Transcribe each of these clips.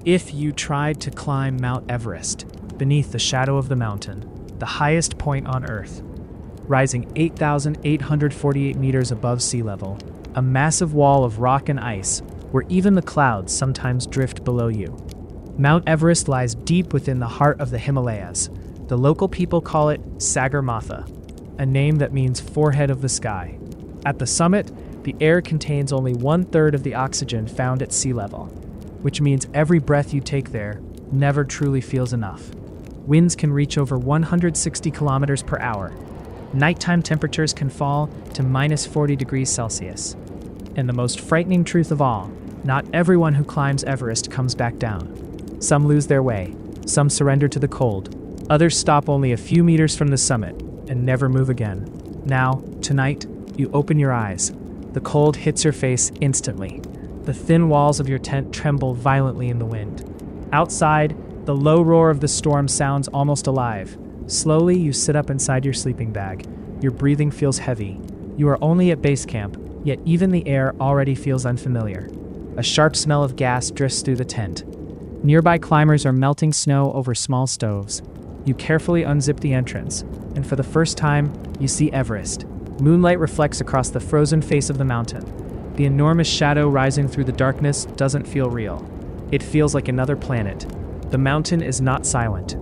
If you tried to climb Mount Everest, beneath the shadow of the mountain, the highest point on Earth, rising 8,848 meters above sea level, a massive wall of rock and ice where even the clouds sometimes drift below you. Mount Everest lies deep within the heart of the Himalayas. The local people call it Sagarmatha, a name that means forehead of the sky. At the summit, the air contains only 1/3 of the oxygen found at sea level, which means every breath you take there never truly feels enough. Winds can reach over 160 kilometers per hour. Nighttime temperatures can fall to -40 degrees Celsius. And the most frightening truth of all, not everyone who climbs Everest comes back down. Some lose their way, some surrender to the cold, others stop only a few meters from the summit and never move again. Now, tonight, you open your eyes. The cold hits your face instantly. The thin walls of your tent tremble violently in the wind. Outside, the low roar of the storm sounds almost alive. Slowly, you sit up inside your sleeping bag. Your breathing feels heavy. You are only at base camp, yet even the air already feels unfamiliar. A sharp smell of gas drifts through the tent. Nearby climbers are melting snow over small stoves. You carefully unzip the entrance, and for the first time, you see Everest. Moonlight reflects across the frozen face of the mountain. The enormous shadow rising through the darkness doesn't feel real. It feels like another planet. The mountain is not silent.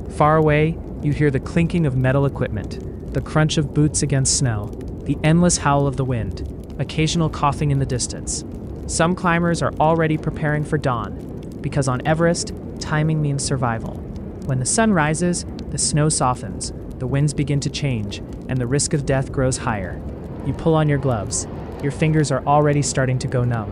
Far away, you hear the clinking of metal equipment, the crunch of boots against snow, the endless howl of the wind, occasional coughing in the distance. Some climbers are already preparing for dawn, because on Everest, timing means survival. When the sun rises, the snow softens, the winds begin to change, and the risk of death grows higher. You pull on your gloves. Your fingers are already starting to go numb.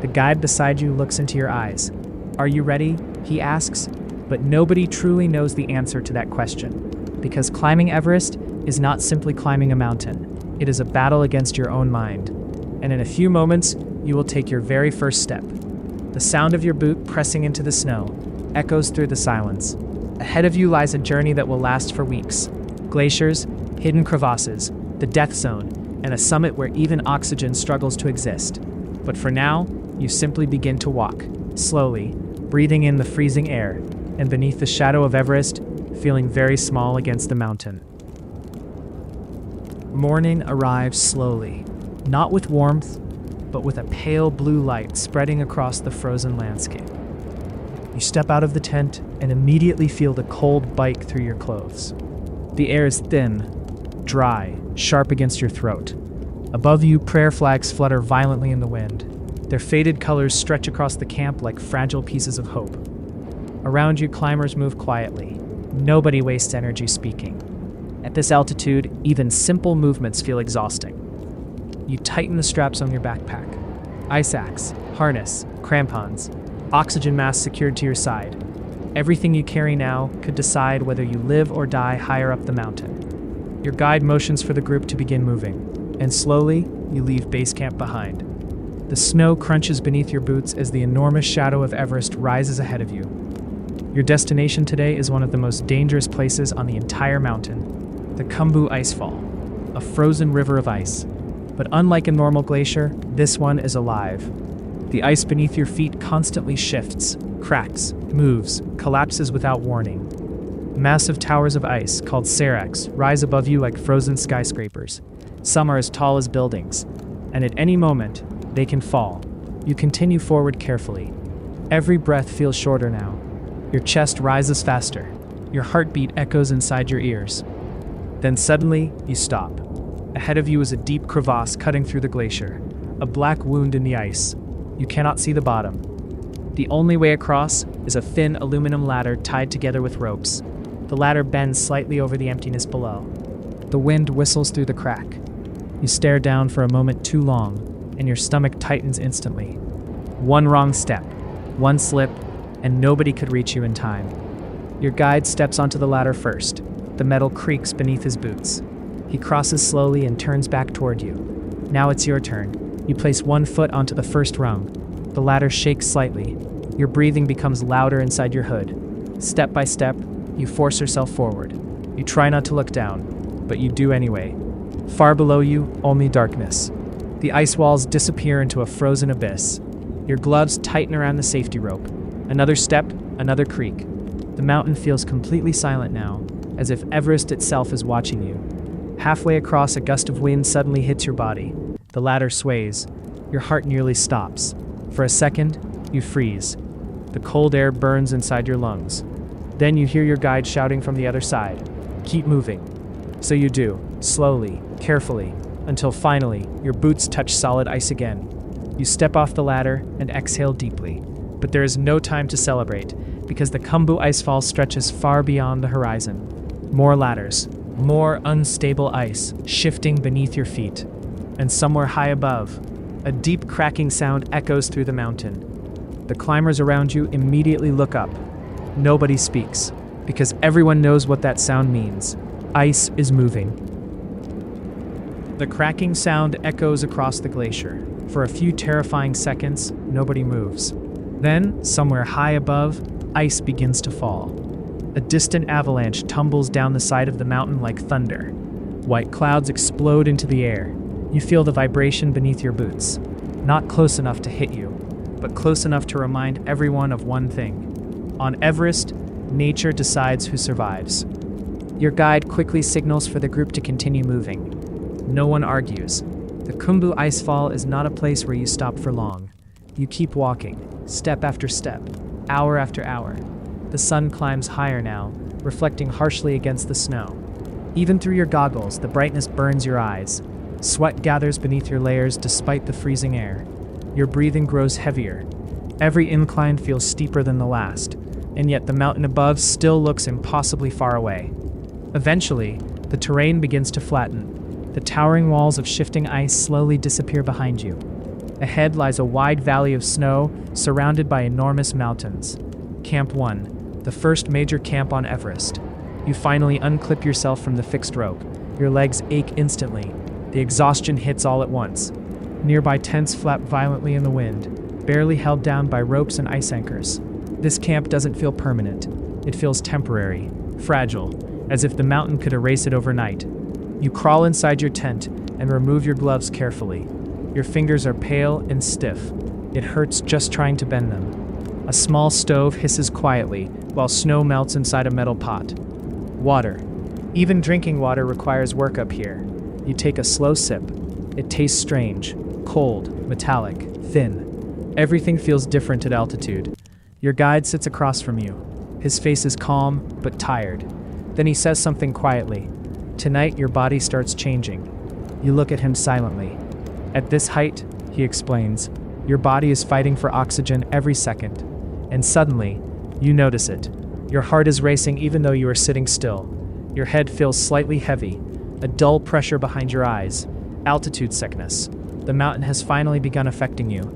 The guide beside you looks into your eyes. "Are you ready?" he asks. But nobody truly knows the answer to that question, because climbing Everest is not simply climbing a mountain. It is a battle against your own mind. And in a few moments, you will take your very first step. The sound of your boot pressing into the snow echoes through the silence. Ahead of you lies a journey that will last for weeks. Glaciers, hidden crevasses, the death zone, and a summit where even oxygen struggles to exist. But for now, you simply begin to walk, slowly, breathing in the freezing air, and beneath the shadow of Everest, feeling very small against the mountain. Morning arrives slowly, not with warmth, but with a pale blue light spreading across the frozen landscape. You step out of the tent and immediately feel the cold bite through your clothes. The air is thin, dry, sharp against your throat. Above you, prayer flags flutter violently in the wind. Their faded colors stretch across the camp like fragile pieces of hope. Around you, climbers move quietly. Nobody wastes energy speaking. At this altitude, even simple movements feel exhausting. You tighten the straps on your backpack. Ice axe, harness, crampons, oxygen mask secured to your side. Everything you carry now could decide whether you live or die higher up the mountain. Your guide motions for the group to begin moving, and slowly, you leave base camp behind. The snow crunches beneath your boots as the enormous shadow of Everest rises ahead of you. Your destination today is one of the most dangerous places on the entire mountain, the Khumbu Icefall, a frozen river of ice. But unlike a normal glacier, this one is alive. The ice beneath your feet constantly shifts, cracks, moves, collapses without warning. Massive towers of ice, called seracs, rise above you like frozen skyscrapers. Some are as tall as buildings, and at any moment, they can fall. You continue forward carefully. Every breath feels shorter now. Your chest rises faster. Your heartbeat echoes inside your ears. Then suddenly, you stop. Ahead of you is a deep crevasse cutting through the glacier, a black wound in the ice. You cannot see the bottom. The only way across is a thin aluminum ladder tied together with ropes. The ladder bends slightly over the emptiness below. The wind whistles through the crack. You stare down for a moment too long, and your stomach tightens instantly. One wrong step, one slip, and nobody could reach you in time. Your guide steps onto the ladder first. The metal creaks beneath his boots. He crosses slowly and turns back toward you. Now it's your turn. You place one foot onto the first rung. The ladder shakes slightly. Your breathing becomes louder inside your hood. Step by step, you force yourself forward. You try not to look down, but you do anyway. Far below you, only darkness. The ice walls disappear into a frozen abyss. Your gloves tighten around the safety rope. Another step, another creak. The mountain feels completely silent now, as if Everest itself is watching you. Halfway across, a gust of wind suddenly hits your body. The ladder sways. Your heart nearly stops. For a second, you freeze. The cold air burns inside your lungs. Then you hear your guide shouting from the other side, "Keep moving." So you do, slowly, carefully, until finally, your boots touch solid ice again. You step off the ladder and exhale deeply. But there is no time to celebrate, because the Khumbu icefall stretches far beyond the horizon. More ladders, more unstable ice shifting beneath your feet. And somewhere high above, a deep cracking sound echoes through the mountain. The climbers around you immediately look up. Nobody speaks, because everyone knows what that sound means. Ice is moving. The cracking sound echoes across the glacier. For a few terrifying seconds, nobody moves. Then, somewhere high above, ice begins to fall. A distant avalanche tumbles down the side of the mountain like thunder. White clouds explode into the air. You feel the vibration beneath your boots. Not close enough to hit you, but close enough to remind everyone of one thing. On Everest, nature decides who survives. Your guide quickly signals for the group to continue moving. No one argues. The Khumbu icefall is not a place where you stop for long. You keep walking, step after step, hour after hour. The sun climbs higher now, reflecting harshly against the snow. Even through your goggles, the brightness burns your eyes. Sweat gathers beneath your layers despite the freezing air. Your breathing grows heavier. Every incline feels steeper than the last, and yet the mountain above still looks impossibly far away. Eventually, the terrain begins to flatten. The towering walls of shifting ice slowly disappear behind you. Ahead lies a wide valley of snow surrounded by enormous mountains. Camp 1, the first major camp on Everest. You finally unclip yourself from the fixed rope. Your legs ache instantly. The exhaustion hits all at once. Nearby tents flap violently in the wind, barely held down by ropes and ice anchors. This camp doesn't feel permanent. It feels temporary, fragile, as if the mountain could erase it overnight. You crawl inside your tent and remove your gloves carefully. Your fingers are pale and stiff. It hurts just trying to bend them. A small stove hisses quietly while snow melts inside a metal pot. Water. Even drinking water requires work up here. You take a slow sip. It tastes strange, cold, metallic, thin. Everything feels different at altitude. Your guide sits across from you. His face is calm, but tired. Then he says something quietly. Tonight, your body starts changing. You look at him silently. At this height, he explains, your body is fighting for oxygen every second. And suddenly, you notice it. Your heart is racing even though you are sitting still. Your head feels slightly heavy, a dull pressure behind your eyes. Altitude sickness. The mountain has finally begun affecting you.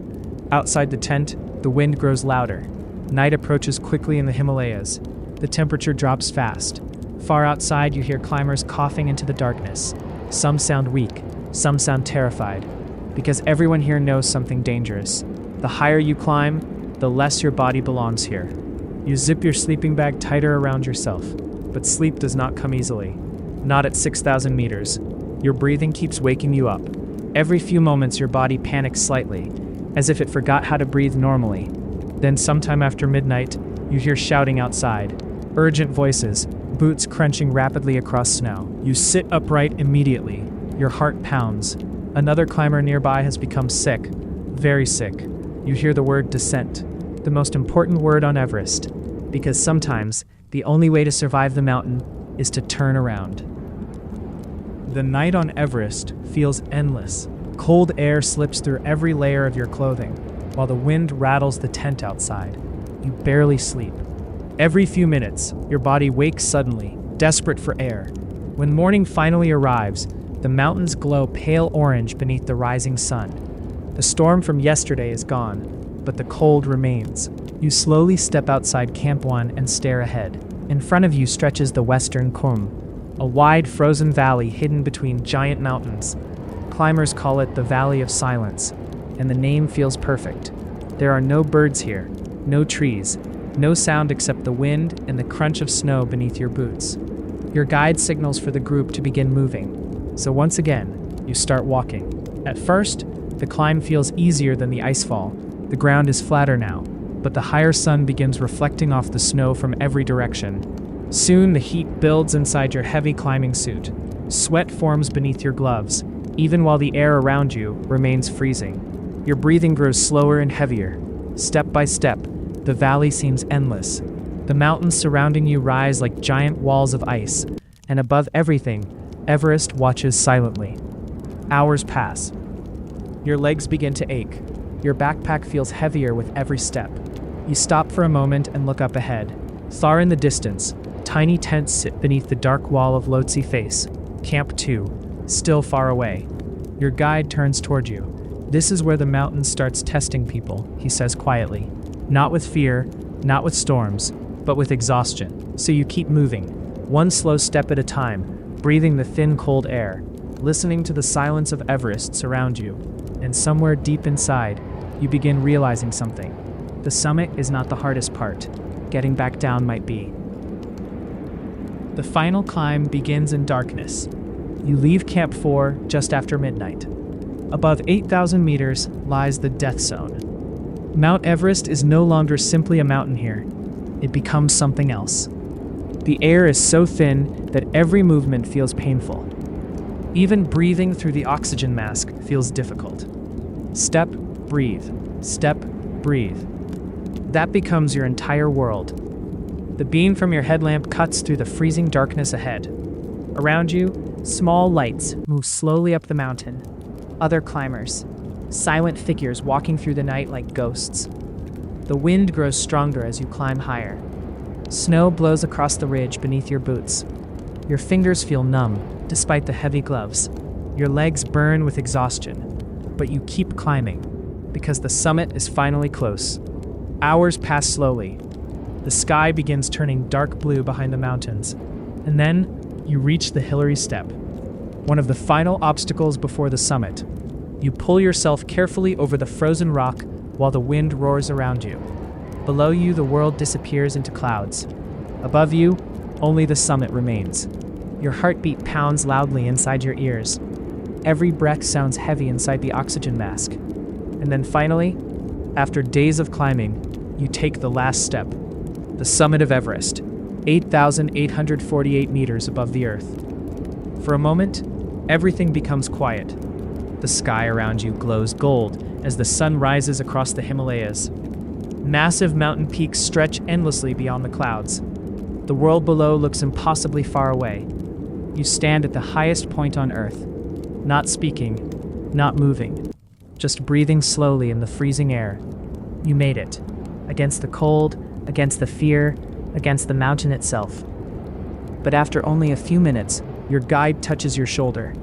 Outside the tent, the wind grows louder. Night approaches quickly in the Himalayas. The temperature drops fast. Far outside, you hear climbers coughing into the darkness. Some sound weak, some sound terrified, because everyone here knows something dangerous. The higher you climb, the less your body belongs here. You zip your sleeping bag tighter around yourself, but sleep does not come easily. Not at 6,000 meters. Your breathing keeps waking you up. Every few moments, your body panics slightly, as if it forgot how to breathe normally. Then sometime after midnight, you hear shouting outside. Urgent voices, boots crunching rapidly across snow. You sit upright immediately. Your heart pounds. Another climber nearby has become sick, very sick. You hear the word descent, the most important word on Everest, because sometimes the only way to survive the mountain is to turn around. The night on Everest feels endless. Cold air slips through every layer of your clothing, while the wind rattles the tent outside. You barely sleep. Every few minutes, your body wakes suddenly, desperate for air. When morning finally arrives, the mountains glow pale orange beneath the rising sun. The storm from yesterday is gone, but the cold remains. You slowly step outside Camp 1 and stare ahead. In front of you stretches the western Khum, a wide frozen valley hidden between giant mountains. Climbers call it the Valley of Silence, and the name feels perfect. There are no birds here, no trees, no sound except the wind and the crunch of snow beneath your boots. Your guide signals for the group to begin moving, so once again, you start walking. At first, the climb feels easier than the icefall. The ground is flatter now. but the higher sun begins reflecting off the snow from every direction. Soon the heat builds inside your heavy climbing suit. Sweat forms beneath your gloves, even while the air around you remains freezing. Your breathing grows slower and heavier. Step by step, the valley seems endless. The mountains surrounding you rise like giant walls of ice, and above everything, Everest watches silently. Hours pass. Your legs begin to ache. Your backpack feels heavier with every step. You stop for a moment and look up ahead. Far in the distance, tiny tents sit beneath the dark wall of Lhotse Face. Camp 2, still far away. Your guide turns toward you. "This is where the mountain starts testing people," he says quietly. "Not with fear, not with storms, but with exhaustion." So you keep moving, one slow step at a time, breathing the thin, cold air, listening to the silence of Everest surround you. And somewhere deep inside, you begin realizing something. The summit is not the hardest part. Getting back down might be. The final climb begins in darkness. You leave Camp 4 just after midnight. Above 8,000 meters lies the death zone. Mount Everest is no longer simply a mountain here. It becomes something else. The air is so thin that every movement feels painful. Even breathing through the oxygen mask feels difficult. Step, breathe. Step, breathe. That becomes your entire world. The beam from your headlamp cuts through the freezing darkness ahead. Around you, small lights move slowly up the mountain. Other climbers, silent figures walking through the night like ghosts. The wind grows stronger as you climb higher. Snow blows across the ridge beneath your boots. Your fingers feel numb, despite the heavy gloves. Your legs burn with exhaustion, but you keep climbing, because the summit is finally close. Hours pass slowly. The sky begins turning dark blue behind the mountains, and then you reach the Hillary Step, one of the final obstacles before the summit. You pull yourself carefully over the frozen rock while the wind roars around you. Below you, the world disappears into clouds. Above you, only the summit remains. Your heartbeat pounds loudly inside your ears. Every breath sounds heavy inside the oxygen mask. And then finally, after days of climbing, you take the last step. The summit of Everest, 8,848 meters above the earth. For a moment, everything becomes quiet. The sky around you glows gold as the sun rises across the Himalayas. Massive mountain peaks stretch endlessly beyond the clouds. The world below looks impossibly far away. You stand at the highest point on Earth, not speaking, not moving, just breathing slowly in the freezing air. You made it. Against the cold, against the fear, against the mountain itself. But after only a few minutes, your guide touches your shoulder.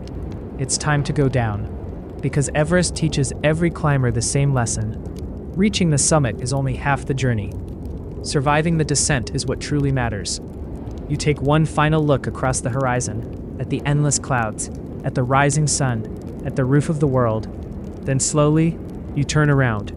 It's time to go down, because Everest teaches every climber the same lesson. Reaching the summit is only half the journey. Surviving the descent is what truly matters. You take one final look across the horizon, at the endless clouds, at the rising sun, at the roof of the world. Then slowly, you turn around.